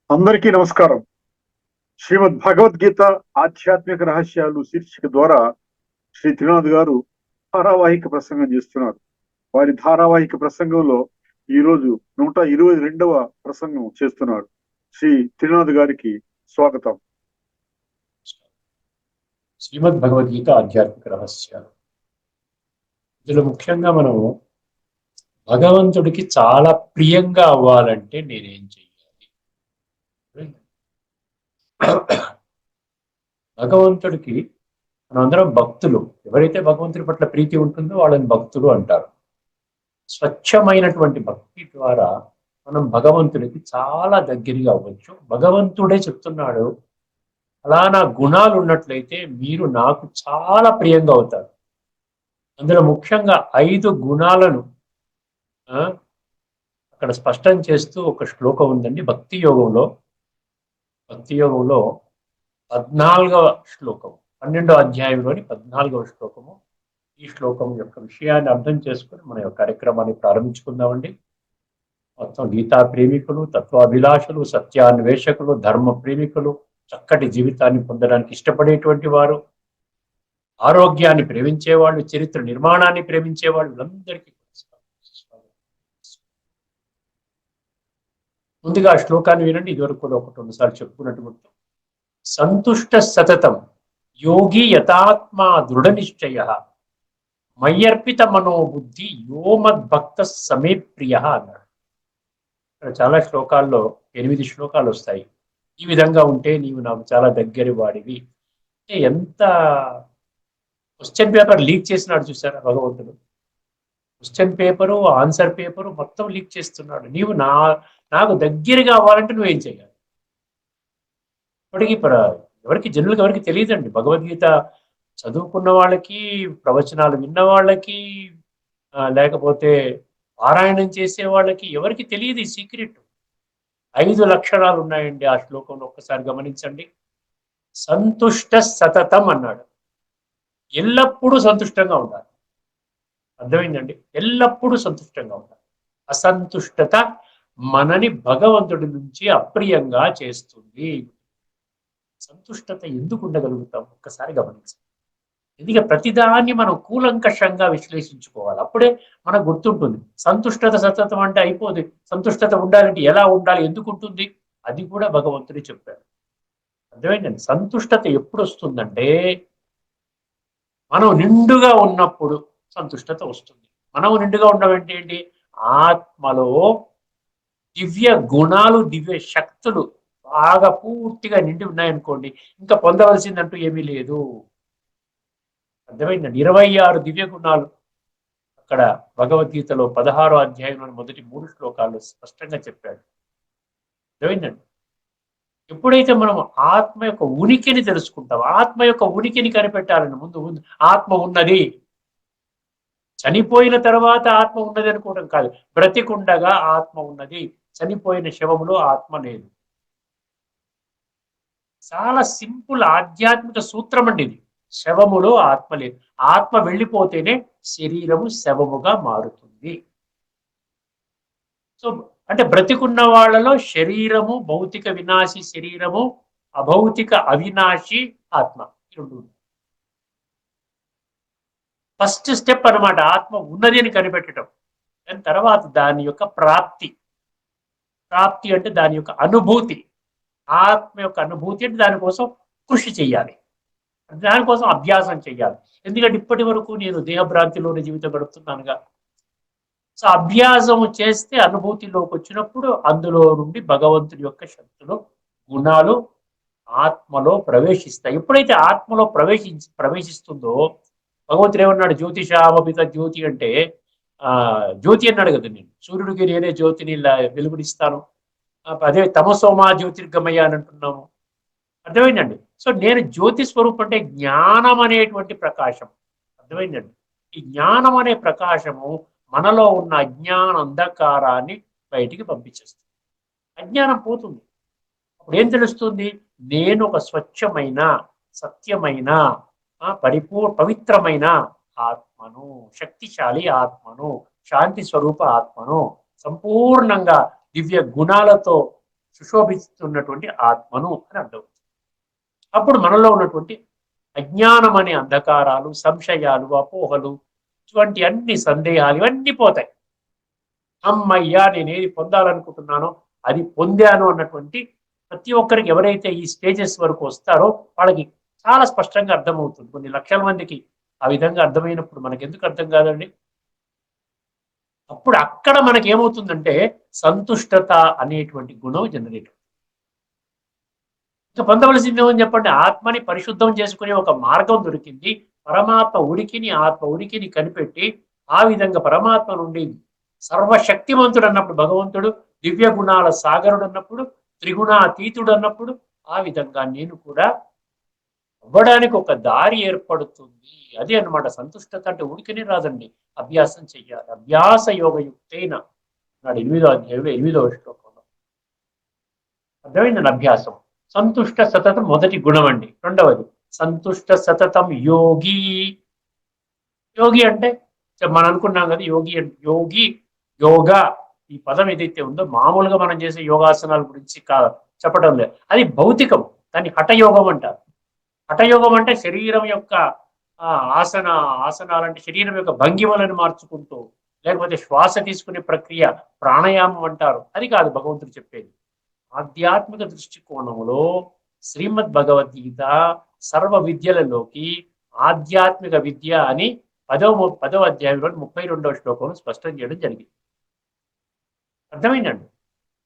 అందరికీ నమస్కారం. శ్రీమద్ భగవద్గీత ఆధ్యాత్మిక రహస్యాలు శీర్షిక ద్వారా శ్రీ త్రినాథ్ గారు ధారావాహిక ప్రసంగం చేస్తున్నారు. వారి ధారావాహిక ప్రసంగంలో ఈ రోజు 122వ ప్రసంగం చేస్తున్నారు. శ్రీ త్రినాథ్ గారికి స్వాగతం. శ్రీమద్ భగవద్గీత ఆధ్యాత్మిక రహస్యాలు. ఇందులో ముఖ్యంగా మనం భగవంతుడికి చాలా ప్రియంగా అవ్వాలంటే నేనేం చెయ్యాలి? భగవంతుడికి మనందరం భక్తులు. ఎవరైతే భగవంతుడి పట్ల ప్రీతి ఉంటుందో వాళ్ళని భక్తులు అంటారు. స్వచ్ఛమైనటువంటి భక్తి ద్వారా మనం భగవంతుడికి చాలా దగ్గరగా అవ్వచ్చు. భగవంతుడే చెప్తున్నాడు, అలా నా గుణాలు ఉన్నట్లయితే మీరు నాకు చాలా ప్రియంగా అవుతారు. అందులో ముఖ్యంగా 5 గుణాలను అక్కడ స్పష్టం చేస్తూ ఒక శ్లోకం ఉందండి. భక్తి యోగంలో 14వ శ్లోకం, 12వ అధ్యాయంలోని 14వ శ్లోకము. ఈ శ్లోకం యొక్క విషయాన్ని అర్థం చేసుకుని మన యొక్క కార్యక్రమాన్ని ప్రారంభించుకుందామండి. మొత్తం గీతా ప్రేమికులు, తత్వాభిలాషులు, సత్యాన్వేషకులు, ధర్మ ప్రేమికులు, చక్కటి జీవితాన్ని పొందడానికి ఇష్టపడేటువంటి వారు, ఆరోగ్యాన్ని ప్రేమించేవాళ్ళు, చరిత్ర నిర్మాణాన్ని ప్రేమించేవాళ్ళు, వీళ్ళందరికీ ముందుగా ఆ శ్లోకాన్ని వినండి. ఇదివరకు కూడా 1-2 చెప్పుకున్నట్టు గుర్తు. సంతుష్ట సతతం యోగి యథాత్మా దృఢ నిశ్చయ మయ్యర్పిత మనోబుద్ధి యోమద్భక్త సమే ప్రియ అన్నాడు. చాలా శ్లోకాల్లో 8 శ్లోకాలు వస్తాయి. ఈ విధంగా ఉంటే నీవు నాకు చాలా దగ్గరి వాడివి. ఎంత క్వశ్చన్ పేపర్ లీక్ చేసినాడు చూసారా భగవంతుడు. క్వశ్చన్ పేపరు, ఆన్సర్ పేపరు మొత్తం లీక్ చేస్తున్నాడు. నీవు నాకు దగ్గరగా అవ్వాలంటే నువ్వేం చేయాలి? ఇప్పటికీ జనులకు ఎవరికి తెలియదండి. భగవద్గీత చదువుకున్న వాళ్ళకి, ప్రవచనాలు విన్న వాళ్ళకి, లేకపోతే పారాయణం చేసే వాళ్ళకి ఎవరికి తెలియదు ఈ సీక్రెట్. 5 లక్షణాలు ఉన్నాయండి ఆ శ్లోకంలో. ఒక్కసారి గమనించండి. సంతుష్ట సతతం అన్నాడు. ఎల్లప్పుడూ సంతుష్టంగా ఉండాలి. అర్థమైందండి? ఎల్లప్పుడూ సంతుష్టంగా ఉండాలి. అసంతుష్టత మనని భగవంతుడి నుంచి అప్రియంగా చేస్తుంది. సంతుష్టత ఎందుకు ఉండగలుగుతాం? ఒక్కసారి గమనించండి. ఎందుకంటే ప్రతిదాన్ని మనం కూలంకషంగా విశ్లేషించుకోవాలి. అప్పుడే మనకు గుర్తుంటుంది. సంతుష్టత సతతం అంటే అయిపోదు. సంతుష్టత ఉండాలంటే ఎలా ఉండాలి, ఎందుకు ఉంటుంది, అది కూడా భగవంతుడే చెప్పారు. అర్థమైందండి? సంతుష్టత ఎప్పుడు వస్తుందంటే మనం నిండుగా ఉన్నప్పుడు సంతుష్టత వస్తుంది. మనం నిండుగా ఉండడం ఏంటి? ఆత్మలో దివ్య గుణాలు, దివ్య శక్తులు బాగా పూర్తిగా నిండి ఉన్నాయనుకోండి, ఇంకా పొందవలసిందంటూ ఏమీ లేదు. అర్థమైందండి? 26 దివ్య గుణాలు అక్కడ భగవద్గీతలో 16వ అధ్యాయంలో మొదటి 3 శ్లోకాల్లో స్పష్టంగా చెప్పాడు. అర్థమైందండి? ఎప్పుడైతే మనం ఆత్మ యొక్క ఉనికిని తెలుసుకుంటాం, ఆత్మ యొక్క ఉనికిని కనిపెట్టాలని ముందు ఆత్మ ఉన్నది. చనిపోయిన తర్వాత ఆత్మ ఉన్నది అనుకోవడం కాదు. బ్రతికుండగా ఆత్మ ఉన్నది. చనిపోయిన శవములో ఆత్మ లేదు. చాలా సింపుల్ ఆధ్యాత్మిక సూత్రం అండి ఇది. శవములో ఆత్మ లేదు. ఆత్మ వెళ్ళిపోతేనే శరీరము శవముగా మారుతుంది. సో అంటే బ్రతికున్న వాళ్ళలో శరీరము భౌతిక వినాశి శరీరము, అభౌతిక అవినాశి ఆత్మ, రెండు. ఫస్ట్ స్టెప్ అనమాట ఆత్మ ఉన్నది అని కనిపెట్టడం. దాని తర్వాత దాని యొక్క ప్రాప్తి అంటే దాని యొక్క అనుభూతి. ఆత్మ యొక్క అనుభూతి అంటే దానికోసం కృషి చెయ్యాలి, దానికోసం అభ్యాసం చెయ్యాలి. ఎందుకంటే ఇప్పటి వరకు నేను దేహభ్రాంతిలోని జీవితం గడుపుతున్నానుగా. సో అభ్యాసం చేస్తే అనుభూతిలోకి వచ్చినప్పుడు అందులో నుండి భగవంతుడి యొక్క శక్తులు, గుణాలు ఆత్మలో ప్రవేశిస్తాయి. ఎప్పుడైతే ఆత్మలో ప్రవేశిస్తుందో, భగవంతుడు ఏమన్నాడు? జ్యోతిషామపిత జ్యోతి అంటే జ్యోతి అన్నాడు కదా. నేను సూర్యుడికి నేనే జ్యోతిని వెలుగునిస్తాను. అదే తమసోమా జ్యోతిర్గమయ్య అని అంటున్నాము. అర్థమైందండి? సో నేను జ్యోతి స్వరూపం అంటే జ్ఞానం అనేటువంటి ప్రకాశం. అర్థమైందండి? ఈ జ్ఞానం అనే ప్రకాశము మనలో ఉన్న అజ్ఞాన అంధకారాన్ని బయటికి పంపించేస్తుంది. అజ్ఞానం పోతుంది. అప్పుడు ఏం తెలుస్తుంది? నేను ఒక స్వచ్ఛమైన, సత్యమైన, పవిత్రమైన ఆత్మను, శక్తిశాలి ఆత్మను, శాంతి స్వరూప ఆత్మను, సంపూర్ణంగా దివ్య గుణాలతో సుశోభిస్తున్నటువంటి ఆత్మను అని అర్థం. అప్పుడు మనలో ఉన్నటువంటి అజ్ఞానం అనే అంధకారాలు, సంశయాలు, అపోహలు, ఇటువంటి అన్ని సందేహాలు ఇవన్నీ పోతాయి. అమ్మయ్యా నేను ఏది పొందాలనుకుంటున్నానో అది పొందాను అన్నటువంటి ప్రతి ఒక్కరికి ఎవరైతే ఈ స్టేజెస్ వరకు వస్తారో వాళ్ళకి చాలా స్పష్టంగా అర్థమవుతుంది. కొన్ని లక్షల మందికి ఆ విధంగా అర్థమైనప్పుడు మనకి ఎందుకు అర్థం కాదండి? అప్పుడు అక్కడ మనకి ఏమవుతుందంటే సంతుష్టత అనేటువంటి గుణం జనరేట్. ఇంకా పొందవలసింది ఏమని చెప్పండి? ఆత్మని పరిశుద్ధం చేసుకునే ఒక మార్గం దొరికింది. పరమాత్మ ఉనికిని, ఆత్మ ఉనికిని కనిపెట్టి ఆ విధంగా పరమాత్మ నుండి సర్వశక్తివంతుడు అన్నప్పుడు భగవంతుడు, దివ్య గుణాల సాగరుడు అన్నప్పుడు, త్రిగుణాతీతుడు అన్నప్పుడు ఆ విధంగా నేను కూడా అవ్వడానికి ఒక దారి ఏర్పడుతుంది. అదే అన్నమాట సంతుష్టత అంటే ఉనికినే రాదండి, అభ్యాసం చెయ్యాలి. అభ్యాస యోగయుక్తైన నాడు 8వ అధ్యాయంలో 8వ శ్లోకంలో అర్థమైందండి. అభ్యాసం సంతుష్ట సతతం మొదటి గుణం అండి. రెండవది సంతుష్ట సతతం యోగి. యోగి అంటే మనం అనుకున్నాం కదా, యోగి అంటే యోగి, యోగా ఈ పదం ఏదైతే ఉందో మామూలుగా మనం చేసే యోగాసనాల గురించి చెప్పడం లేదు. అది భౌతికం, దాన్ని హఠయోగం అంటారు. హఠయోగం అంటే శరీరం యొక్క ఆసనాలంటే శరీరం యొక్క భంగిమలను మార్చుకుంటూ, లేకపోతే శ్వాస తీసుకునే ప్రక్రియ ప్రాణాయామం అంటారు. అది కాదు భగవంతుడు చెప్పేది. ఆధ్యాత్మిక దృష్టికోణంలో శ్రీమద్ భగవద్గీత సర్వ విద్యలలోకి ఆధ్యాత్మిక విద్య అని 10వ అధ్యాయంలో 32వ శ్లోకంలో స్పష్టం చేయడం జరిగింది. అర్థమైందండి.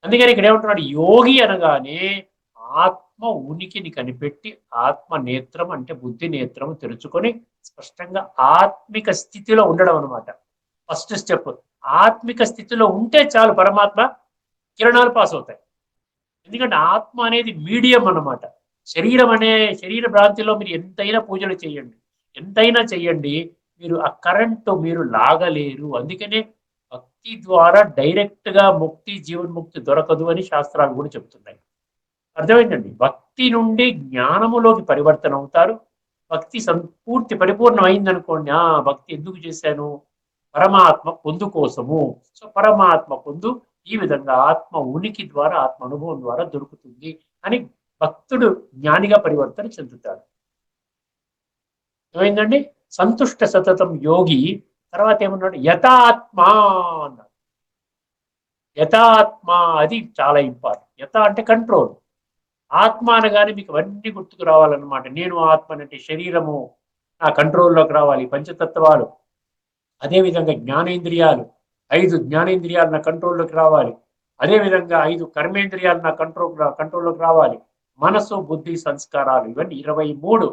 అందుకని ఇక్కడ ఏమంటున్నాడు? యోగి అనగానే ఆత్మ ఉనికిని కనిపెట్టి ఆత్మ నేత్రం అంటే బుద్ధి నేత్రం తెరుచుకొని స్పష్టంగా ఆత్మిక స్థితిలో ఉండడం అనమాట. First step. ఆత్మిక స్థితిలో ఉంటే చాలు, పరమాత్మ కిరణాలు పాస్ అవుతాయి. ఎందుకంటే ఆత్మ అనేది మీడియం అన్నమాట. శరీర భ్రాంతిలో మీరు ఎంతైనా పూజలు చేయండి, ఎంతైనా చెయ్యండి, మీరు ఆ కరెంటు మీరు లాగలేరు. అందుకనే భక్తి ద్వారా డైరెక్ట్ గా ముక్తి, జీవన్ముక్తి దొరకదు అని శాస్త్రాలు కూడా చెప్తున్నాయి. అర్థమైందండి. భక్తి నుండి జ్ఞానములోకి పరివర్తన అవుతారు. భక్తి పూర్తి పరిపూర్ణం అయిందనుకోండి, భక్తి ఎందుకు చేశాను? పరమాత్మ పొందు కోసము. సో పరమాత్మ పొందు ఈ విధంగా ఆత్మ ఉనికి ద్వారా, ఆత్మ అనుభవం ద్వారా దొరుకుతుంది అని భక్తుడు జ్ఞానిగా పరివర్తన చెందుతాడు. ఏమైందండి? సంతుష్ట సతతం యోగి. తర్వాత ఏమన్నాడు? యథాత్మ అన్నాడు. యథాత్మ అది చాలా ఇంపార్టెంట్. యథ అంటే కంట్రోల్. ఆత్మ అనగానే మీకు అవన్నీ గుర్తుకు రావాలన్నమాట. నేను ఆత్మ అంటే శరీరము నా కంట్రోల్లోకి రావాలి, పంచతత్వాలు, అదేవిధంగా జ్ఞానేంద్రియాలు, 5 జ్ఞానేంద్రియాలు నా కంట్రోల్లోకి రావాలి, అదేవిధంగా 5 కర్మేంద్రియాలు నా కంట్రోల్లోకి రావాలి, మనసు, బుద్ధి, సంస్కారాలు, ఇవన్నీ 23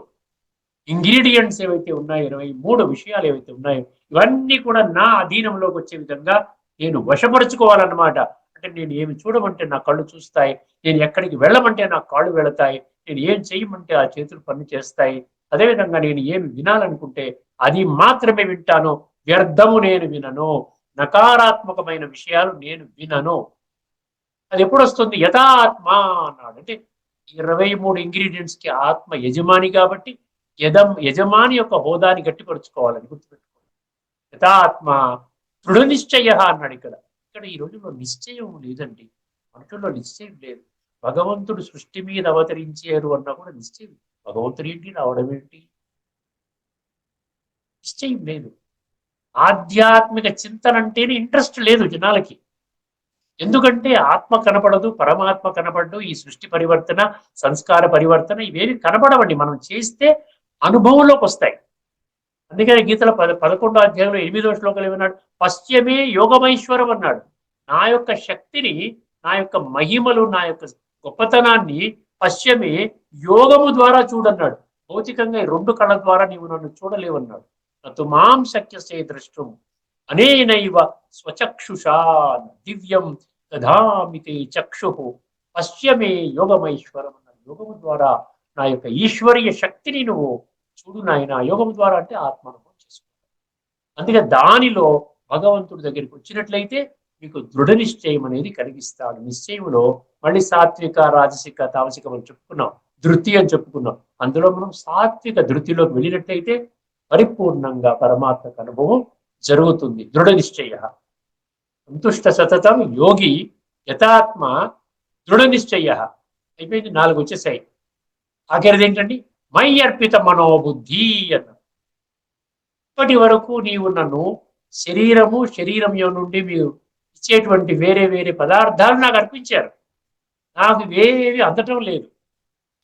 ఇంగ్రీడియంట్స్ ఏవైతే ఉన్నాయో, 23 విషయాలు ఏవైతే ఉన్నాయో ఇవన్నీ కూడా నా అధీనంలోకి వచ్చే విధంగా నేను వశపరుచుకోవాలన్నమాట. అంటే నేను ఏమి చూడమంటే నా కళ్ళు చూస్తాయి, నేను ఎక్కడికి వెళ్ళమంటే నా కాళ్ళు వెళతాయి, నేను ఏం చేయమంటే ఆ చేతులు పని చేస్తాయి, అదేవిధంగా నేను ఏమి వినాలనుకుంటే అది మాత్రమే వింటాను, వ్యర్థము నేను వినను, నకారాత్మకమైన విషయాలు నేను వినను. అది ఎప్పుడు వస్తుంది? యథాత్మ అన్నాడు. అంటే 23 ఇంగ్రీడియంట్స్ కి ఆత్మ యజమాని కాబట్టి యజమాని యొక్క హోదాని గట్టిపరుచుకోవాలని గుర్తుపెట్టుకోవాలి. యథాత్మ దృఢ నిశ్చయ అన్నాడు. ఇక్కడ ఈ రోజుల్లో నిశ్చయం లేదండి. మనుషుల్లో నిశ్చయం లేదు. భగవంతుడు సృష్టి మీద అవతరించారు అన్నా కూడా నిశ్చయం. భగవంతుడు ఏంటి, రావడం ఏంటి, నిశ్చయం లేదు. ఆధ్యాత్మిక చింతన అంటేనే ఇంట్రెస్ట్ లేదు జనాలకి. ఎందుకంటే ఆత్మ కనపడదు, పరమాత్మ కనపడదు, ఈ సృష్టి పరివర్తన, సంస్కార పరివర్తన ఇవేవి కనపడవండి. మనం చేస్తే అనుభవంలోకి వస్తాయి. అందుకని గీతల 11వ అధ్యాయంలో 8వ శ్లోకంలో ఏమన్నాడు? పశ్చిమే యోగమైశ్వరం అన్నాడు. నా యొక్క శక్తిని, నా యొక్క మహిమలు, నా యొక్క గొప్పతనాన్ని పశ్చిమే యోగము ద్వారా చూడన్నాడు. భౌతికంగా 2 కళ్ళ ద్వారా నీవు నన్ను చూడలేవన్నాడు. నతు మాం శక్యసే ద్రష్టం అనేనైవ స్వచక్షుషా దివ్యం దధామితే చక్షు పశ్చిమే యోగమైశ్వరం అన్నాడు. యోగము ద్వారా నా యొక్క ఈశ్వరీయ శక్తిని నువ్వు చూడు నాయన. యోగం ద్వారా అంటే ఆత్మానుభవం చేసుకుంటాం. అందుకే దానిలో భగవంతుడి దగ్గరికి వచ్చినట్లయితే మీకు దృఢ నిశ్చయం అనేది కలిగిస్తాడు. నిశ్చయంలో మళ్ళీ సాత్విక, రాజసిక, తామసికం అని చెప్పుకున్నాం, ధృతి అని చెప్పుకున్నాం. అందులో మనం సాత్విక ధృతిలోకి వెళ్ళినట్లయితే పరిపూర్ణంగా పరమాత్మక అనుభవం జరుగుతుంది. దృఢ నిశ్చయ సంతుష్ట సతతం యోగి యథాత్మ దృఢ నిశ్చయ అయిపోయింది. 4 వచ్చేసాయి. ఆఖరిది ఏంటండి? మై అర్పిత మనోబుద్ధి అన్న. ఇప్పటి వరకు నీవు నన్ను శరీరం నుండి మీరు ఇచ్చేటువంటి వేరే వేరే పదార్థాలు నాకు అర్పించారు. నాకు వేరేవి అందటం లేదు.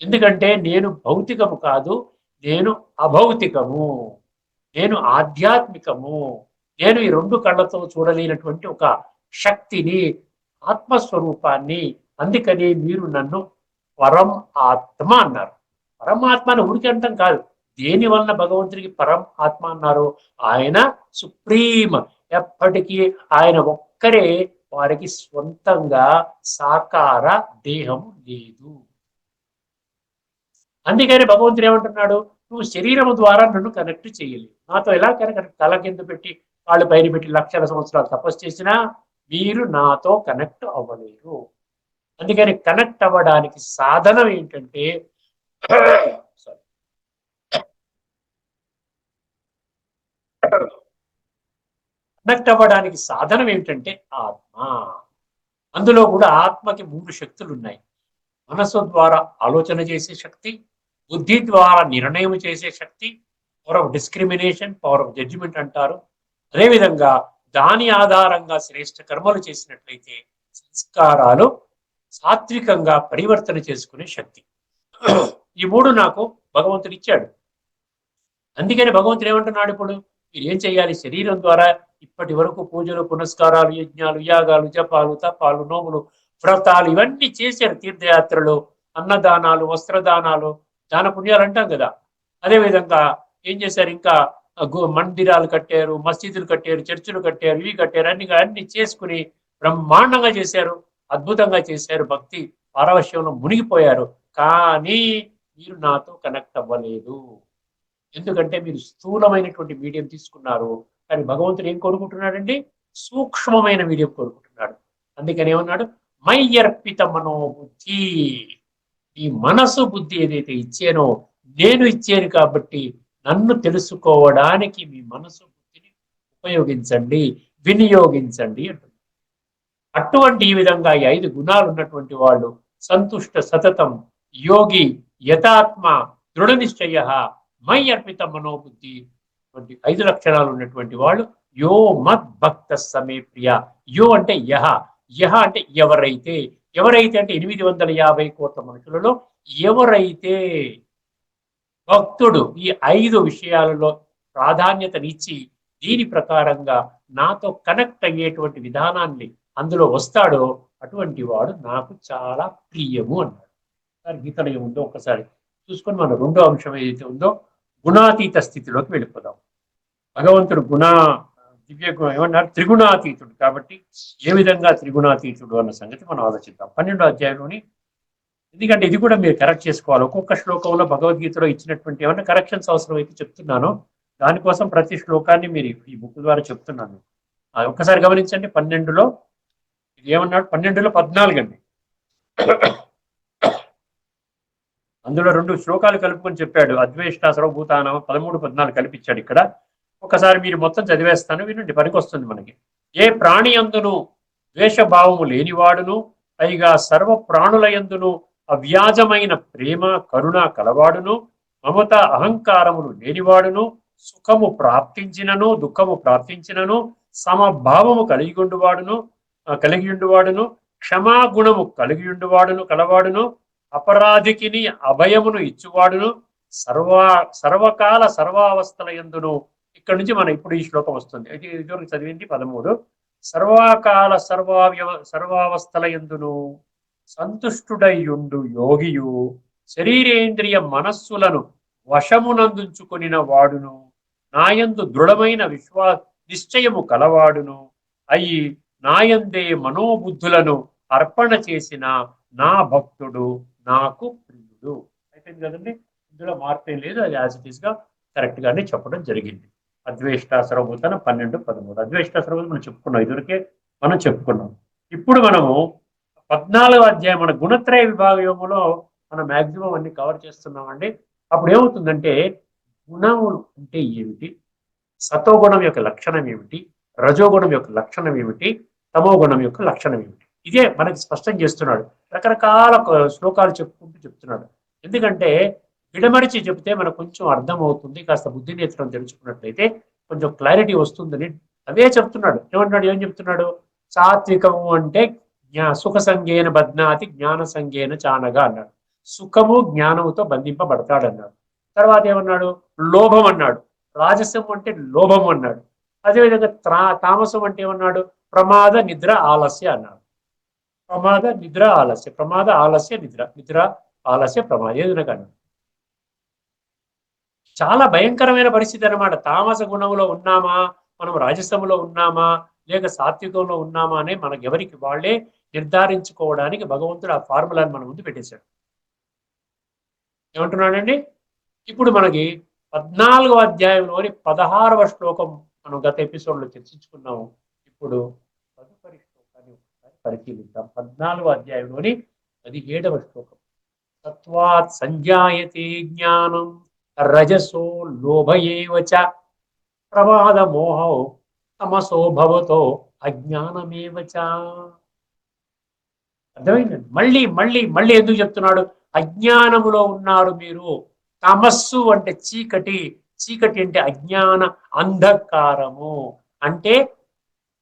ఎందుకంటే నేను భౌతికము కాదు, నేను అభౌతికము, నేను ఆధ్యాత్మికము, నేను ఈ 2 కళ్ళతో చూడలేనటువంటి ఒక శక్తిని, ఆత్మస్వరూపాన్ని. అందుకని మీరు నన్ను పరం ఆత్మ అన్నారు. పరమాత్మ అని ఊరికి అంటాం కాదు. దేని వలన భగవంతుడికి పరం ఆత్మ అన్నారు? ఆయన సుప్రీం, ఎప్పటికీ ఆయన ఒక్కరే, వారికి స్వంతంగా సాకార దేహం లేదు. అందుకని భగవంతుడు ఏమంటున్నాడు? నువ్వు శరీరం ద్వారా నన్ను కనెక్ట్ చేయలేవు. నాతో ఎలా కనెక్ట్? తల కింద పెట్టి కాళ్ళు పైన పెట్టి లక్షల సంవత్సరాలు తపస్సు చేసినా మీరు నాతో కనెక్ట్ అవ్వలేరు. అందుకని కనెక్ట్ అవ్వడానికి సాధనం ఏంటంటే కనెక్ట్ అవ్వడానికి సాధనం ఏమిటంటే ఆత్మ. అందులో కూడా ఆత్మకి 3 శక్తులు ఉన్నాయి. మనసు ద్వారా ఆలోచన చేసే శక్తి, బుద్ధి ద్వారా నిర్ణయం చేసే శక్తి, power of discrimination, power of judgement అంటారు. అదేవిధంగా దాని ఆధారంగా శ్రేష్ఠ కర్మలు చేసినట్లయితే సంస్కారాలు సాత్వికంగా పరివర్తన చేసుకునే శక్తి. ఈ 3 నాకు భగవంతుడు ఇచ్చాడు. అందుకని భగవంతుడు ఏమంటున్నాడు? ఇప్పుడు మీరు ఏం చేయాలి? శరీరం ద్వారా ఇప్పటి వరకు పూజలు, పునస్కారాలు, యజ్ఞాలు, యాగాలు, జపాలు, తపాలు, నోములు, వ్రతాలు ఇవన్నీ చేశారు. తీర్థయాత్రలు, అన్నదానాలు, వస్త్రదానాలు, దాన పుణ్యాలు అంటాం కదా. అదేవిధంగా ఏం చేశారు? ఇంకా మందిరాలు కట్టారు, మసీదులు కట్టారు, చర్చిలు కట్టారు, ఇవి కట్టారు, అన్ని చేసుకుని బ్రహ్మాండంగా చేశారు, అద్భుతంగా చేశారు, భక్తి పారవశ్యంలో మునిగిపోయారు. కానీ మీరు నాతో కనెక్ట్ అవ్వలేదు. ఎందుకంటే మీరు స్థూలమైనటువంటి మీడియం తీసుకున్నారు. కానీ భగవంతుడు ఏం కోరుకుంటున్నాడండి? సూక్ష్మమైన మీడియం కోరుకుంటున్నాడు. అందుకని ఏమన్నాడు? మై అర్పిత మనోబుద్ధి. ఈ మనసు బుద్ధి ఏదైతే ఇచ్చానో నేను ఇచ్చాను కాబట్టి నన్ను తెలుసుకోవడానికి మీ మనసు బుద్ధిని ఉపయోగించండి, వినియోగించండి అంటున్నారు. అటువంటి ఈ విధంగా ఈ 5 గుణాలు ఉన్నటువంటి వాళ్ళు సంతుష్ట సతతం యోగి యథాత్మ దృఢ నిశ్చయ మై అర్పిత మనోబుద్ధి 5 లక్షణాలు ఉన్నటువంటి వాళ్ళు యో మద్ భక్త సమే ప్రియ. యో అంటే యహ, యహ అంటే ఎవరైతే, ఎవరైతే అంటే 850 కోట్ల మనుషులలో ఎవరైతే భక్తుడు ఈ 5 విషయాలలో ప్రాధాన్యతనిచ్చి దీని ప్రకారంగా నాతో కనెక్ట్ అయ్యేటువంటి విధానాన్ని అందులో వస్తాడో అటువంటి వాడు నాకు చాలా ప్రియము అన్నాడు. గీతలో ఏముందో ఒకసారి చూసుకొని మనం 2వ అంశం ఏదైతే ఉందో గుణాతీత స్థితిలోకి వెళ్ళిపోదాం. భగవంతుడు దివ్య ఏమన్నారు? త్రిగుణాతీతుడు. కాబట్టి ఏ విధంగా త్రిగుణాతీతుడు అన్న సంగతి మనం ఆలోచిద్దాం 12వ అధ్యాయంలోని. ఎందుకంటే ఇది కూడా మీరు కరెక్ట్ చేసుకోవాలి. ఒక్కొక్క శ్లోకంలో భగవద్గీతలో ఇచ్చినటువంటి ఏమన్నా కరెక్షన్స్ అవసరం అయితే చెప్తున్నాను. దానికోసం ప్రతి శ్లోకాన్ని మీరు ఈ బుక్ ద్వారా చెప్తున్నాను. ఒక్కసారి గమనించండి. 12లో ఇది ఏమన్నాడు? 12లో 14 అండి. అందులో 2 శ్లోకాలు కలుపుకొని చెప్పాడు. అద్వేష్ట సర్వభూతానం 13, 14 కల్పించాడు ఇక్కడ. ఒకసారి మీరు మొత్తం చదివేస్తాను, వినండి, పనికొస్తుంది మనకి. ఏ ప్రాణి యందును ద్వేషభావము లేనివాడును, పైగా సర్వ ప్రాణుల యందును అవ్యాజమైన ప్రేమ కరుణ కలవాడును, మమత అహంకారములు లేనివాడును, సుఖము ప్రాప్తించినను దుఃఖము ప్రాప్తించినను సమభావము కలిగియుండువాడును, క్షమాగుణము కలవాడును, అపరాధికిని అభయమును ఇచ్చువాడును, సర్వకాల సర్వావస్థల యందును. ఇక్కడ నుంచి మనం ఇప్పుడు ఈ శ్లోకం వస్తుంది. అయితే ఇదివరకు చదివింది 13. సర్వకాల సర్వావస్థల యందును సంతుష్టుడయ్యుండు యోగియు శరీరేంద్రియ మనస్సులను వశమునందుంచుకొనిన వాడును, నాయందు దృఢమైన నిశ్చయము కలవాడును అయి నాయందే మనోబుద్ధులను అర్పణ చేసిన నా భక్తుడు నాకు ప్రియుడు. అయిపోయింది కదండి. ఇందులో మార్పేం లేదు. అది యాజ్ ఇట్ ఈస్ గా కరెక్ట్ గానే చెప్పడం జరిగింది. అద్వేష్ట సర్వభూతాన 12, 13. అద్వేష్ట సర్వభూతం మనం చెప్పుకున్నాం, ఇదివరకే మనం చెప్పుకున్నాం. ఇప్పుడు మనము 14వ అధ్యాయం మన గుణత్రయ విభాగంలో మనం మాక్సిమం అన్ని కవర్ చేస్తున్నామండి. అప్పుడు ఏమవుతుందంటే గుణములు అంటే ఏమిటి, సతోగుణం యొక్క లక్షణం ఏమిటి, రజోగుణం యొక్క లక్షణం ఏమిటి, తమోగుణం యొక్క లక్షణం ఏమిటి, ఇదే మనకి స్పష్టం చేస్తున్నాడు. రకరకాల శ్లోకాలు చెప్పుకుంటూ చెప్తున్నాడు. ఎందుకంటే విడమరిచి చెప్తే మనకు కొంచెం అర్థం అవుతుంది, కాస్త బుద్ధి నేత్రం తెలుసుకున్నట్లయితే కొంచెం క్లారిటీ వస్తుందని అవే చెప్తున్నాడు. ఏమంటున్నాడు, ఏం చెప్తున్నాడు? సాత్వికము అంటే సుఖ సంజ్ఞేన బధ్నాతి జ్ఞాన సంజ్ఞేన చానగా అన్నాడు. సుఖము జ్ఞానముతో బంధింపబడతాడు అన్నాడు. తర్వాత ఏమన్నాడు? లోభం అన్నాడు. రాజసం అంటే లోభం అన్నాడు. అదేవిధంగా తామసం అంటే ఏమన్నాడు? ప్రమాద నిద్ర ఆలస్య అన్నాడు. ప్రమాద నిద్ర ఆలస్య, ప్రమాద ఆలస్య నిద్ర, నిద్ర ఆలస్య ప్రమాద, ఏదైనా కానీ చాలా భయంకరమైన పరిస్థితి అన్నమాట. తామస గుణంలో ఉన్నామా, మనం రాజసంలో ఉన్నామా, లేక సాత్వికంలో ఉన్నామా అనే మనకు ఎవరికి వాళ్ళే నిర్ధారించుకోవడానికి భగవంతుడు ఆ ఫార్ములాని మన ముందు పెట్టేశాడు. ఏమంటున్నాడండి? ఇప్పుడు మనకి 14వ అధ్యాయంలోని 16వ శ్లోకం మనం గత ఎపిసోడ్లో చర్చించుకున్నాము. ఇప్పుడు తదుపరి శ్లోకాన్ని ఒకసారి పరిశీలిద్దాం. 14వ అధ్యాయంలోని 17వ శ్లోకం. సత్వాత్ సంజాయతే జ్ఞానం రజసో లోభ ఏవ చ ప్రమాద మోహో తమసో భవతో అజ్ఞానమేవ చ. అర్థమైందండి? మళ్ళీ మళ్ళీ మళ్ళీ ఎందుకు చెప్తున్నాడు? అజ్ఞానములో ఉన్నారు మీరు. తమస్సు అంటే చీకటి, చీకటి అంటే అజ్ఞాన అంధకారము. అంటే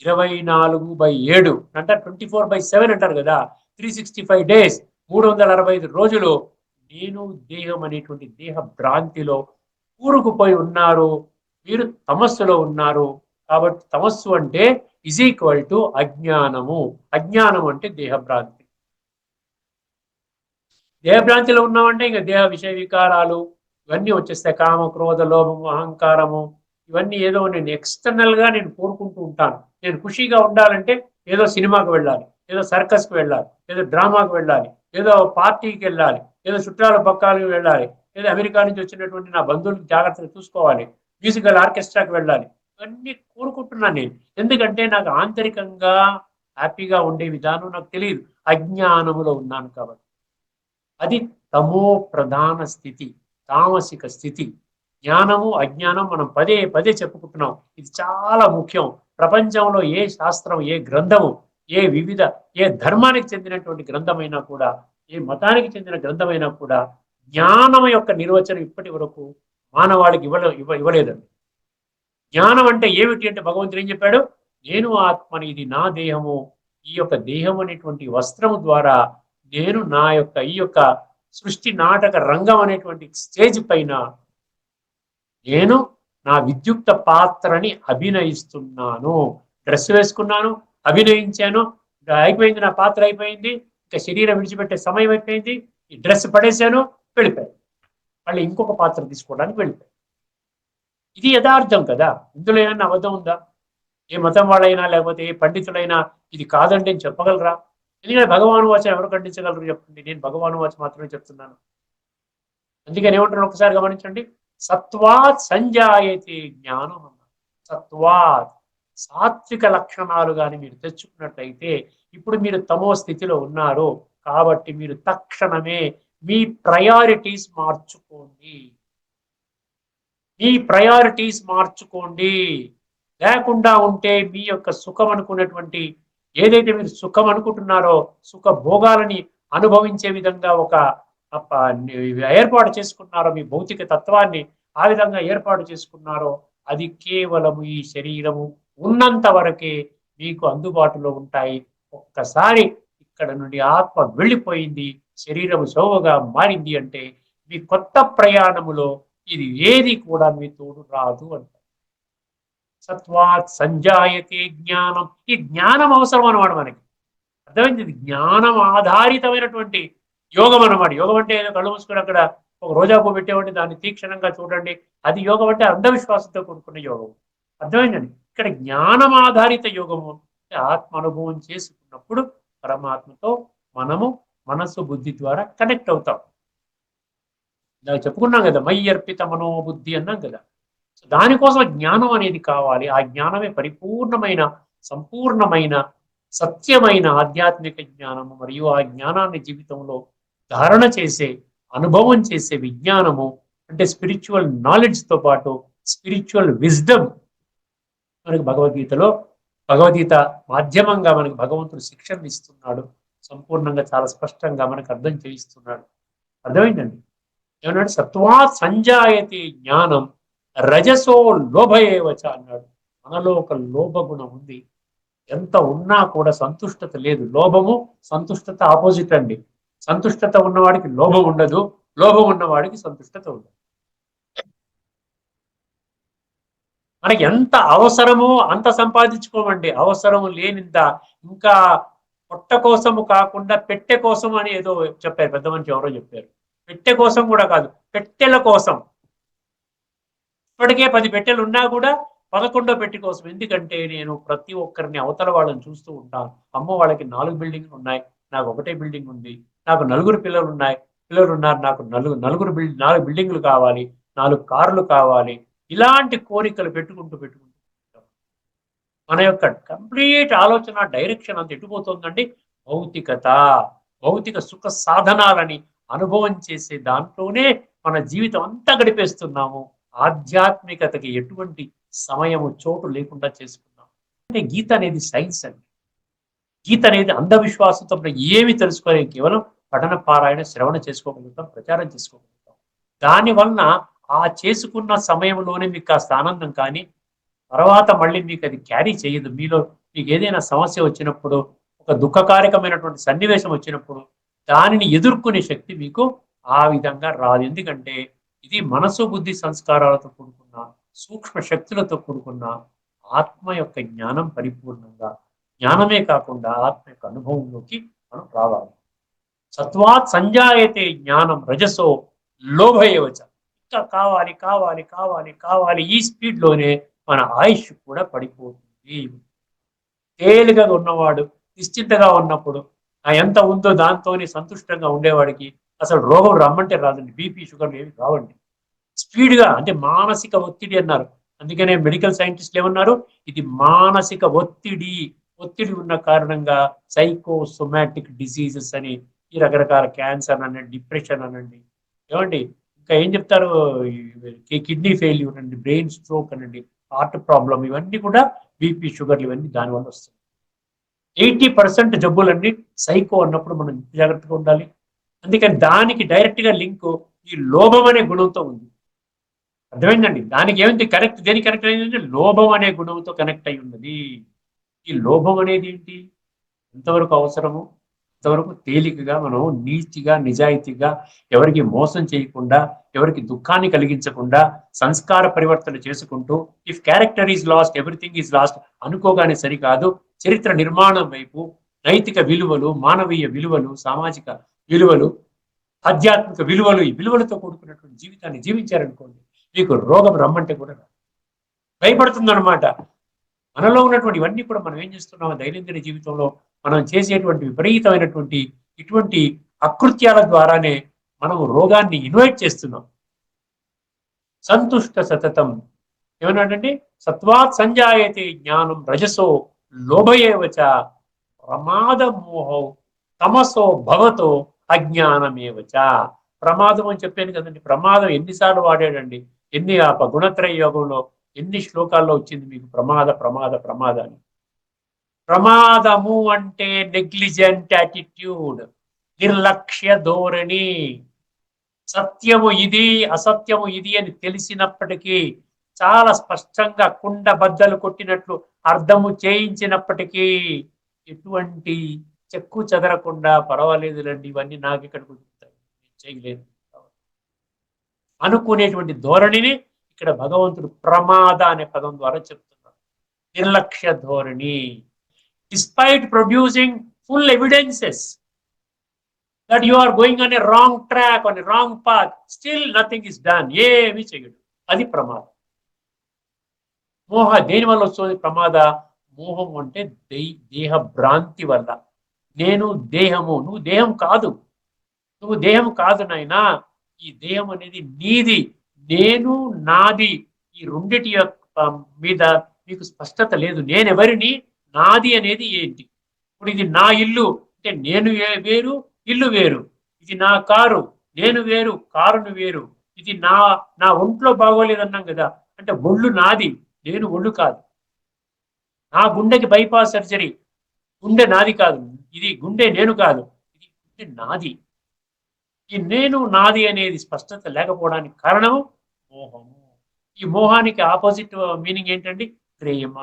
24/7 అంటే 24/7 అంటారు కదా, 365 days, 365 రోజులు నేను దేహం అనేటువంటి దేహ భ్రాంతిలో కూరుకుపోయి ఉన్నారు. మీరు తమస్సులో ఉన్నారు. కాబట్టి తమస్సు అంటే = అజ్ఞానము. అజ్ఞానం అంటే దేహభ్రాంతి. దేహభ్రాంతిలో ఉన్నామంటే ఇంకా దేహ విషయ వికారాలు ఇవన్నీ వచ్చేస్తాయి. కామ, క్రోధ, లోభము, అహంకారము, ఇవన్నీ ఏదో నేను ఎక్స్టర్నల్ గా నేను కోరుకుంటూ ఉంటాను. నేను ఖుషీగా ఉండాలంటే ఏదో సినిమాకు వెళ్ళాలి, ఏదో సర్కస్కి వెళ్ళాలి, ఏదో డ్రామాకు వెళ్ళాలి, ఏదో పార్టీకి వెళ్ళాలి, ఏదో చుట్టాల పక్కాలకు వెళ్ళాలి, ఏదో అమెరికా నుంచి వచ్చినటువంటి నా బంధువులకు జాగ్రత్తగా చూసుకోవాలి, మ్యూజికల్ ఆర్కెస్ట్రాకి వెళ్ళాలి. ఇవన్నీ కోరుకుంటున్నాను నేను. ఎందుకంటే నాకు ఆంతరికంగా హ్యాపీగా ఉండే విధానం నాకు తెలియదు. అజ్ఞానములో ఉన్నాను కాబట్టి. అది తమో ప్రధాన స్థితి, తామసిక స్థితి. జ్ఞానము అజ్ఞానం మనం పదే పదే చెప్పుకుంటున్నాం. ఇది చాలా ముఖ్యం. ప్రపంచంలో ఏ శాస్త్రం, ఏ గ్రంథము, ఏ ధర్మానికి చెందినటువంటి గ్రంథమైనా కూడా, ఏ మతానికి చెందిన గ్రంథమైనా కూడా జ్ఞానం యొక్క నిర్వచనం ఇప్పటి వరకు మానవాళికి ఇవ్వలేదండి. జ్ఞానం అంటే ఏమిటి అంటే భగవంతుడు ఏం చెప్పాడు? నేను ఆత్మని, ఇది నా దేహము. ఈ యొక్క దేహం అనేటువంటి వస్త్రము ద్వారా నేను నా యొక్క ఈ యొక్క సృష్టి నాటక రంగం అనేటువంటి స్టేజ్ పైన నేను నా విద్యుక్త పాత్రని అభినయిస్తున్నాను. డ్రెస్ వేసుకున్నాను, అభినయించాను, అయిపోయింది, నా పాత్ర అయిపోయింది, ఇంకా శరీరం విడిచిపెట్టే సమయం అయిపోయింది, ఈ డ్రెస్ పడేశాను, వెళ్ళిపోయాను, మళ్ళీ ఇంకొక పాత్ర తీసుకోవడానికి వెళ్ళిపోయాను. ఇది యథార్థం కదా. ఇందులో ఏమన్నా అబద్ధం ఉందా? ఏ మతం వాళ్ళైనా లేకపోతే ఏ పండితులైనా ఇది కాదండి అని చెప్పగలరా? ఎందుకంటే భగవాను వాచ ఎవరు ఖండించగలరు చెప్పండి? నేను భగవాను వాచ మాత్రమే చెప్తున్నాను. అందుకని ఏమంటున్నాను ఒకసారి గమనించండి. సత్వాత్ సంజాయతే జ్ఞానం అన్నారు. సత్వాత్, సాత్విక లక్షణాలు కానీ మీరు తెచ్చుకున్నట్లయితే, ఇప్పుడు మీరు తమో స్థితిలో ఉన్నారు కాబట్టి మీరు తక్షణమే మీ ప్రయారిటీస్ మార్చుకోండి. మీ ప్రయారిటీస్ మార్చుకోండి. లేకుండా ఉంటే మీ యొక్క సుఖం అనుకున్నటువంటి, ఏదైతే మీరు సుఖం అనుకుంటున్నారో, సుఖ భోగాలని అనుభవించే విధంగా ఒక ఏర్పాటు చేసుకున్నారో, మీ భౌతిక తత్వాన్ని ఆ విధంగా ఏర్పాటు చేసుకున్నారో, అది కేవలం ఈ శరీరము ఉన్నంత వరకే మీకు అందుబాటులో ఉంటాయి. ఒక్కసారి ఇక్కడ నుండి ఆత్మ వెళ్ళిపోయింది, శరీరము శోభగా మారింది అంటే మీ కొత్త ప్రయాణములో ఇది ఏది కూడా మీ తోడు రాదు అంట. సత్వాత్ సంజాయతే జ్ఞానం. ఈ జ్ఞానం అవసరం అన్నమాట మనకి. అర్థమైంది? ఇది జ్ఞానం ఆధారితమైనటువంటి యోగం అన్నమాట. యోగం అంటే ఏదో కళ్ళు మూసుకొని అక్కడ ఒక రోజా పువ్వు పెట్టేవండి, దాన్ని తీక్షణంగా చూడండి, అది యోగం అంటే అంధవిశ్వాసంతో కూడుకున్న యోగం. అర్థమైందండి? ఇక్కడ జ్ఞానం ఆధారిత యోగము అంటే ఆత్మ అనుభవం చేసుకున్నప్పుడు పరమాత్మతో మనము మనస్సు బుద్ధి ద్వారా కనెక్ట్ అవుతాం. ఇలా చెప్పుకున్నాం కదా, మయి అర్పిత మనోబుద్ధి అన్నాం కదా. దానికోసం జ్ఞానం అనేది కావాలి. ఆ జ్ఞానమే పరిపూర్ణమైన, సంపూర్ణమైన, సత్యమైన ఆధ్యాత్మిక జ్ఞానము. మరియు ఆ జ్ఞానాన్ని జీవితంలో ధారణ చేసే, అనుభవం చేసే విజ్ఞానము అంటే స్పిరిచువల్ నాలెడ్జ్తో పాటు స్పిరిచువల్ విజ్డమ్ మనకు భగవద్గీతలో భగవద్గీత మాధ్యమంగా మనకు భగవంతుడు శిక్షణ ఇస్తున్నాడు. సంపూర్ణంగా చాలా స్పష్టంగా మనకు అర్థం చేయిస్తున్నాడు. అర్థమైందండి? ఏమన్నాడు? సత్వా సంజాయతే జ్ఞానం రజసో లోభయేవచ అన్నాడు. మనలో ఒక లోభ గుణం ఉంది. ఎంత ఉన్నా కూడా సంతుష్టత లేదు. లోభము సంతుష్టత ఆపోజిట్ అండి. సంతుష్టత ఉన్నవాడికి లోభం ఉండదు, లోభం ఉన్నవాడికి సంతుష్టత ఉండదు. మనకి ఎంత అవసరమో అంత సంపాదించుకోమండి. అవసరము లేనింత ఇంకా పొట్ట కోసము కాకుండా పెట్టె కోసం అని ఏదో చెప్పారు, పెద్ద మనిషి ఎవరో చెప్పారు. పెట్టె కోసం కూడా కాదు, పెట్టెల కోసం. ఇప్పటికే 10 పెట్టెలు ఉన్నా కూడా 11వ పెట్టి కోసం. ఎందుకంటే నేను ప్రతి ఒక్కరిని అవతల వాళ్ళని చూస్తూ ఉంటాను. అమ్మ వాళ్ళకి 4 బిల్డింగ్లు ఉన్నాయి, నాకు ఒకటే బిల్డింగ్ ఉంది. నాకు నలుగురు పిల్లలు ఉన్నారు, నాకు 4 బిల్డింగ్లు కావాలి, 4 కార్లు కావాలి. ఇలాంటి కోరికలు పెట్టుకుంటూ మన యొక్క కంప్లీట్ ఆలోచన డైరెక్షన్ అంత ఎటుపోతుందండి? భౌతికత, భౌతిక సుఖ సాధనాలని అనుభవం చేసే దాంట్లోనే మన జీవితం అంతా గడిపేస్తున్నాము. ఆధ్యాత్మికతకి ఎటువంటి సమయము చోటు లేకుండా చేసుకున్నాం. అంటే గీత అనేది సైన్స్ అండి. గీత అనేది అంధవిశ్వాసంతో ఏమి తెలుసుకోలేదు. కేవలం పఠన పారాయణ శ్రవణ చేసుకోగలుగుతాం, ప్రచారం చేసుకోగలుగుతాం. దానివలన ఆ చేసుకున్న సమయంలోనే మీకు కాస్త ఆనందం, కానీ తర్వాత మళ్ళీ మీకు అది క్యారీ చేయదు. మీలో మీకు ఏదైనా సమస్య వచ్చినప్పుడు, ఒక దుఃఖకారకమైనటువంటి సన్నివేశం వచ్చినప్పుడు దానిని ఎదుర్కొనే శక్తి మీకు ఆ విధంగా రాదు. ఎందుకంటే ఇది మనసు బుద్ధి సంస్కారాలతో కూడుకున్న సూక్ష్మ శక్తులతో కూడుకున్న ఆత్మ యొక్క జ్ఞానం పరిపూర్ణంగా, జ్ఞానమే కాకుండా ఆత్మ యొక్క అనుభవంలోకి మనం రావాలి. సత్వాత్ సంజాయతే జ్ఞానం రజసో లోభయేవచ. ఇంకా కావాలి కావాలి కావాలి కావాలి, ఈ స్పీడ్లోనే మన ఆయుష్ కూడా పడిపోతుంది. తేలిగా ఉన్నవాడు నిశ్చింతగా ఉన్నప్పుడు ఎంత ఉందో దాంతోనే సంతుష్టంగా ఉండేవాడికి అసలు రోగం రమ్మంటే రాదండి. బీపీ షుగర్లు ఏమి కావండి. స్పీడ్గా, అంటే మానసిక ఒత్తిడి అన్నారు. అందుకనే మెడికల్ సైంటిస్టులు ఏమన్నారు? ఇది మానసిక ఒత్తిడి. ఒత్తిడి ఉన్న కారణంగా సైకోసొమాటిక్ డిసీజెస్ అని, ఈ రకరకాల క్యాన్సర్ అనండి, డిప్రెషన్ అనండి, ఏమండి ఇంకా ఏం చెప్తారు, కిడ్నీ ఫెయిల్యూర్ అండి, బ్రెయిన్ స్ట్రోక్ అనండి, హార్ట్ ప్రాబ్లం, ఇవన్నీ కూడా బీపీ షుగర్లు ఇవన్నీ దానివల్ల వస్తాయి. 80% జబ్బులన్నీ సైకో అన్నప్పుడు మనం జాగ్రత్తగా ఉండాలి. అందుకని దానికి డైరెక్ట్ గా లింక్ ఈ లోభం అనే గుణంతో ఉంది. అర్థమైందండి? దానికి ఏమిటి కరెక్ట్, దేనికి కరెక్ట్ అయిందంటే లోభం అనే గుణంతో కనెక్ట్ అయి ఉన్నది. ఈ లోభం అనేది ఏంటి? ఎంతవరకు అవసరము అంతవరకు తేలికగా మనం నీతిగా నిజాయితీగా, ఎవరికి మోసం చేయకుండా, ఎవరికి దుఃఖాన్ని కలిగించకుండా సంస్కార పరివర్తన చేసుకుంటూ, if character is lost everything is lost అనుకోగానే సరికాదు. చరిత్ర నిర్మాణం వైపు నైతిక విలువలు, మానవీయ విలువలు, సామాజిక విలువలు, ఆధ్యాత్మిక విలువలు, ఈ విలువలతో కూడుకున్నటువంటి జీవితాన్ని జీవించారనుకోండి, మీకు రోగం రమ్మంటే కూడా భయపడుతుందన్నమాట. మనలో ఉన్నటువంటి ఇవన్నీ కూడా మనం ఏం చేస్తున్నాం దైనందిన జీవితంలో మనం చేసేటువంటి విపరీతమైనటువంటి ఇటువంటి అకృత్యాల ద్వారానే మనం రోగాన్ని ఇన్వైట్ చేస్తున్నాం. సంతుష్ట సతతం ఏమన్నాడండి? సత్వాత్ సంజాయతే జ్ఞానం రజసో లోభయేవచ ప్రమాద మోహో తమసో భవతో అజ్ఞానమేవచ. ప్రమాదం అని చెప్పాను కదండి. ప్రమాదం ఎన్నిసార్లు వాడాడండి? ఎన్ని గుణత్రయ యోగంలో ఎన్ని శ్లోకాల్లో వచ్చింది మీకు ప్రమాద ప్రమాద ప్రమాదాన్ని? ప్రమాదము అంటే నెగ్లిజెంట్ యాటిట్యూడ్, నిర్లక్ష్య ధోరణి. సత్యము ఇది, అసత్యము ఇది అని తెలిసినప్పటికీ, చాలా స్పష్టంగా కుండ బద్దలు కొట్టినట్లు అర్థము చేయించినప్పటికీ ఎటువంటి చెక్కు చెదరకుండా పర్వాలేదులండి, ఇవన్నీ నాకు ఇక్కడ కుదురుతాయి, చేయలేదు అనుకునేటువంటి ధోరణిని ఇక్కడ భగవంతుడు ప్రమాద అనే పదం ద్వారా చెప్తున్నాడు. నిర్లక్ష్య ధోరణి. Despite producing full evidences that you are going on a wrong track, on a wrong path, still nothing is done. ఏమీ చేయడు. అది ప్రమాదం. మోహ దేని వల్ల వస్తుంది ప్రమాద? మోహం అంటే దేహ భ్రాంతి వల్ల. నేను దేహము, నువ్వు దేహం కాదు, నువ్వు దేహం కాదు నాయనా. ఈ దేహం అనేది నీది, నేను నాది, ఈ రెండిటి మీద మీకు స్పష్టత లేదు. నేనెవరిని, నాది అనేది ఏంటి? ఇప్పుడు ఇది నా ఇల్లు అంటే నేను వేరు, ఇల్లు వేరు. ఇది నా కారు, నేను వేరు, కారును వేరు. ఇది నా నా ఒంట్లో బాగోలేదన్నాం కదా, అంటే ఒళ్ళు నాది, నేను ఒళ్ళు కాదు. నా గుండెకి బైపాస్ సర్జరీ, గుండె నాది కాదు, ఇది గుండె నేను కాదు, ఇది గుండె నాది. ఈ నేను నాది అనేది స్పష్టత లేకపోవడానికి కారణము మోహము. ఈ మోహానికి ఆపోజిట్ మీనింగ్ ఏంటండి? ప్రేమ.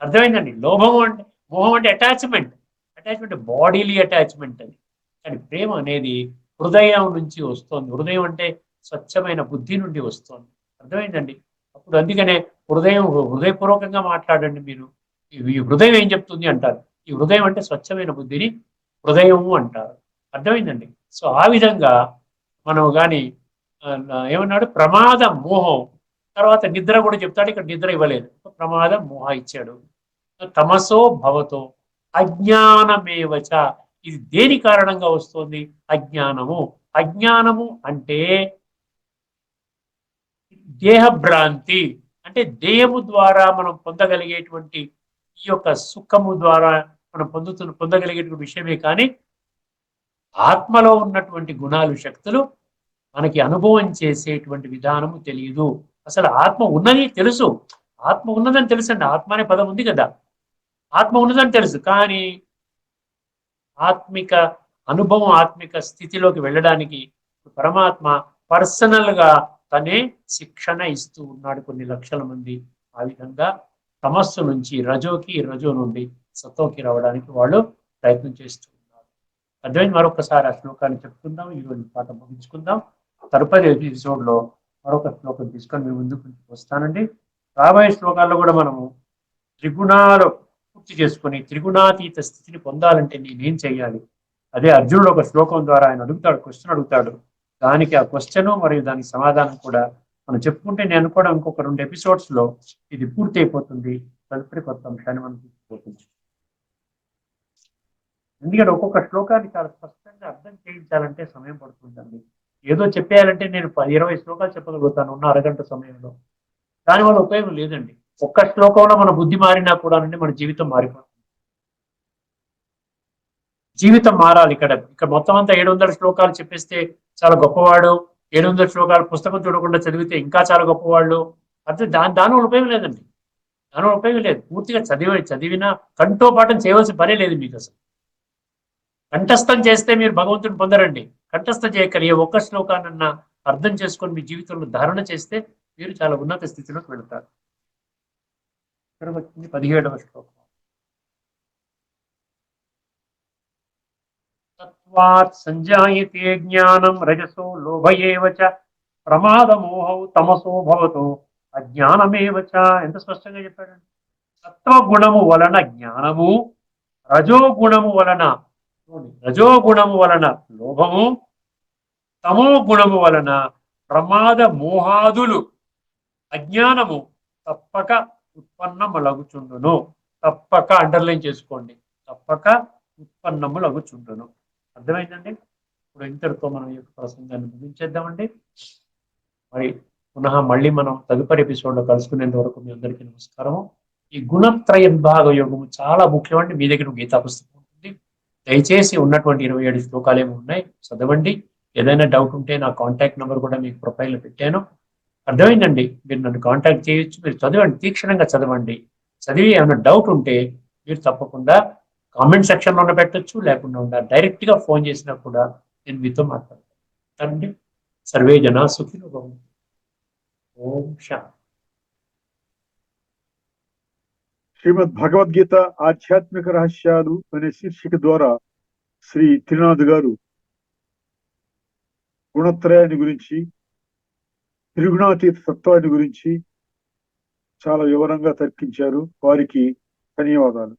అర్థమైందండి? లోభము అంటే, మోహం అంటే అటాచ్మెంట్. అటాచ్మెంట్ బాడీలీ అటాచ్మెంట్ అది. కానీ ప్రేమ అనేది హృదయం నుంచి వస్తుంది. హృదయం అంటే స్వచ్ఛమైన బుద్ధి నుండి వస్తుంది. అర్థమైందండి? అప్పుడు అందుకనే హృదయపూర్వకంగా మాట్లాడండి మీరు. ఈ హృదయం ఏం చెప్తుంది అంటారు. ఈ హృదయం అంటే స్వచ్ఛమైన బుద్ధిని హృదయము అంటారు. అర్థమైందండి? సో ఆ విధంగా మనం కానీ ఏమన్నాడు? ప్రమాద మోహం. తర్వాత నిద్ర కూడా చెప్తాడు. ఇక్కడ నిద్ర ఇవ్వలేదు, ప్రమాదం మోహ ఇచ్చాడు. తమసో భవతో అజ్ఞానమేవచ. ఇది దేని కారణంగా వస్తుంది? అజ్ఞానము. అజ్ఞానము అంటే దేహభ్రాంతి. అంటే దేహము ద్వారా మనం పొందగలిగేటువంటి ఈ యొక్క సుఖము ద్వారా మనం పొందగలిగేటువంటి విషయమే కానీ ఆత్మలో ఉన్నటువంటి గుణాలు, శక్తులు మనకి అనుభవం చేసేటువంటి విధానము తెలియదు. అసలు ఆత్మ ఉన్నది తెలుసు, ఆత్మ ఉన్నదని తెలుసండి. ఆత్మ అనే పదం ఉంది కదా, ఆత్మ ఉన్నదని తెలుసు. కానీ ఆత్మిక అనుభవం, ఆత్మిక స్థితిలోకి వెళ్ళడానికి పరమాత్మ పర్సనల్ గా తనే శిక్షణ ఇస్తూ ఉన్నాడు కొన్ని లక్షల మంది. ఆ విధంగా తమస్సు నుంచి రజోకి, రజో నుండి సతోకి రావడానికి వాళ్ళు ప్రయత్నం చేస్తూ ఉన్నారు. అర్థమైంది? మరొకసారి ఆ శ్లోకాన్ని చెప్పుకుందాం. ఈరోజు పాట ముగించుకుందాం. తదుపరి ఎపిసోడ్ లో మరొక శ్లోకం తీసుకొని మేము ముందుకు వస్తానండి. రాబోయే శ్లోకాల్లో కూడా మనము త్రిగుణాలు పూర్తి చేసుకుని త్రిగుణాతీత స్థితిని పొందాలంటే నేనేం చేయాలి? అదే అర్జునుడు ఒక శ్లోకం ద్వారా ఆయన అడుగుతాడు, క్వశ్చన్ అడుగుతాడు. దానికి ఆ క్వశ్చన్ మరియు దానికి సమాధానం కూడా మనం చెప్పుకుంటే నేను కూడా ఇంకొక 2 ఎపిసోడ్స్ లో ఇది పూర్తి అయిపోతుంది. తదుపరి కొత్త అంశాన్ని మనం తీసుకుపోతుంది. ఎందుకంటే ఒక్కొక్క శ్లోకాన్ని చాలా స్పష్టంగా అర్థం చేయించాలంటే సమయం పడుతుందండి. ఏదో చెప్పేయాలంటే నేను 20 శ్లోకాలు చెప్పగలుగుతాను ఉన్న అరగంట సమయంలో. దానివల్ల ఉపయోగం లేదండి. ఒక్క శ్లోకంలో మన బుద్ధి మారినా కూడా మన జీవితం మారిపోతుంది. జీవితం మారాలి. ఇక్కడ మొత్తం అంతా 700 శ్లోకాలు చెప్పేస్తే చాలా గొప్పవాడు, 700 శ్లోకాలు పుస్తకం చూడకుండా చదివితే ఇంకా చాలా గొప్పవాళ్ళు అంటే దానివల్ల ఉపయోగం లేదండి. దానివల్ల ఉపయోగం లేదు. పూర్తిగా చదివినా కంఠోపాఠం చేయవలసిన పనే లేదు మీకు. అసలు కంఠస్థం చేస్తే మీరు భగవంతుని పొందరండి. కంఠస్థం చేయకలి ఒక్క శ్లోకాన్నన్నా అర్థం చేసుకొని మీ జీవితంలో ధారణ చేస్తే మీరు చాలా ఉన్నత స్థితిలోకి వెళతారు. ఇక్కడ వచ్చింది 17వ శ్లోకం. తత్వాత్ సంజాయతే జ్ఞానం రజసో లోభయేవ చ ప్రమాదమోహౌ తమసో భవతో అజ్ఞానమేవ చ. ఎంత స్పష్టంగా చెప్పాడండి. సత్వగుణము వలన జ్ఞానము, రజోగుణము వలన లోభము, తమో గుణము వలన ప్రమాద మోహాదులు, అజ్ఞానము తప్పక ఉత్పన్నములగుచుండును. తప్పక అండర్లైన్ చేసుకోండి. తప్పక ఉత్పన్నములగుచుండును. అర్థమైందండి? ఇప్పుడు ఇంతటితో మనం ఈ యొక్క ప్రసంగాన్ని ముగించేద్దామండి. మరి మళ్ళీ మనం తదుపరి ఎపిసోడ్లో కలుసుకునేంత వరకు మీ అందరికీ నమస్కారము. ఈ గుణత్రయ విభాగ యోగము చాలా ముఖ్యమండి. మీ దగ్గర గీతా పుస్తకం ఉంటుంది. దయచేసి ఉన్నటువంటి 27 శ్లోకాలు ఏమి ఉన్నాయి చదవండి. ఏదైనా డౌట్ ఉంటే నా కాంటాక్ట్ నెంబర్ కూడా మీకు ప్రొఫైల్లో పెట్టాను. అర్థమైందండి? మీరు నన్ను కాంటాక్ట్ చేయొచ్చు. మీరు చదవండి, తీక్షణంగా చదవండి. చదివి ఏమైనా డౌట్ ఉంటే మీరు తప్పకుండా కామెంట్ సెక్షన్లో పెట్టచ్చు, లేకుండా డైరెక్ట్గా ఫోన్ చేసినా కూడా నేను మీతో మాట్లాడతాను. సర్వే జనా సుఖినో భవంతు. ఓం శాంతి. శ్రీమద్ భగవద్గీత ఆధ్యాత్మిక రహస్యాలు అనే శీర్షిక ద్వారా శ్రీ త్రినాథ్ గారు గుణత్రయాన్ని గురించి, త్రిగుణాతీత తత్వాన్ని గురించి చాలా వివరంగా తర్కించారు. వారికి ధన్యవాదాలు.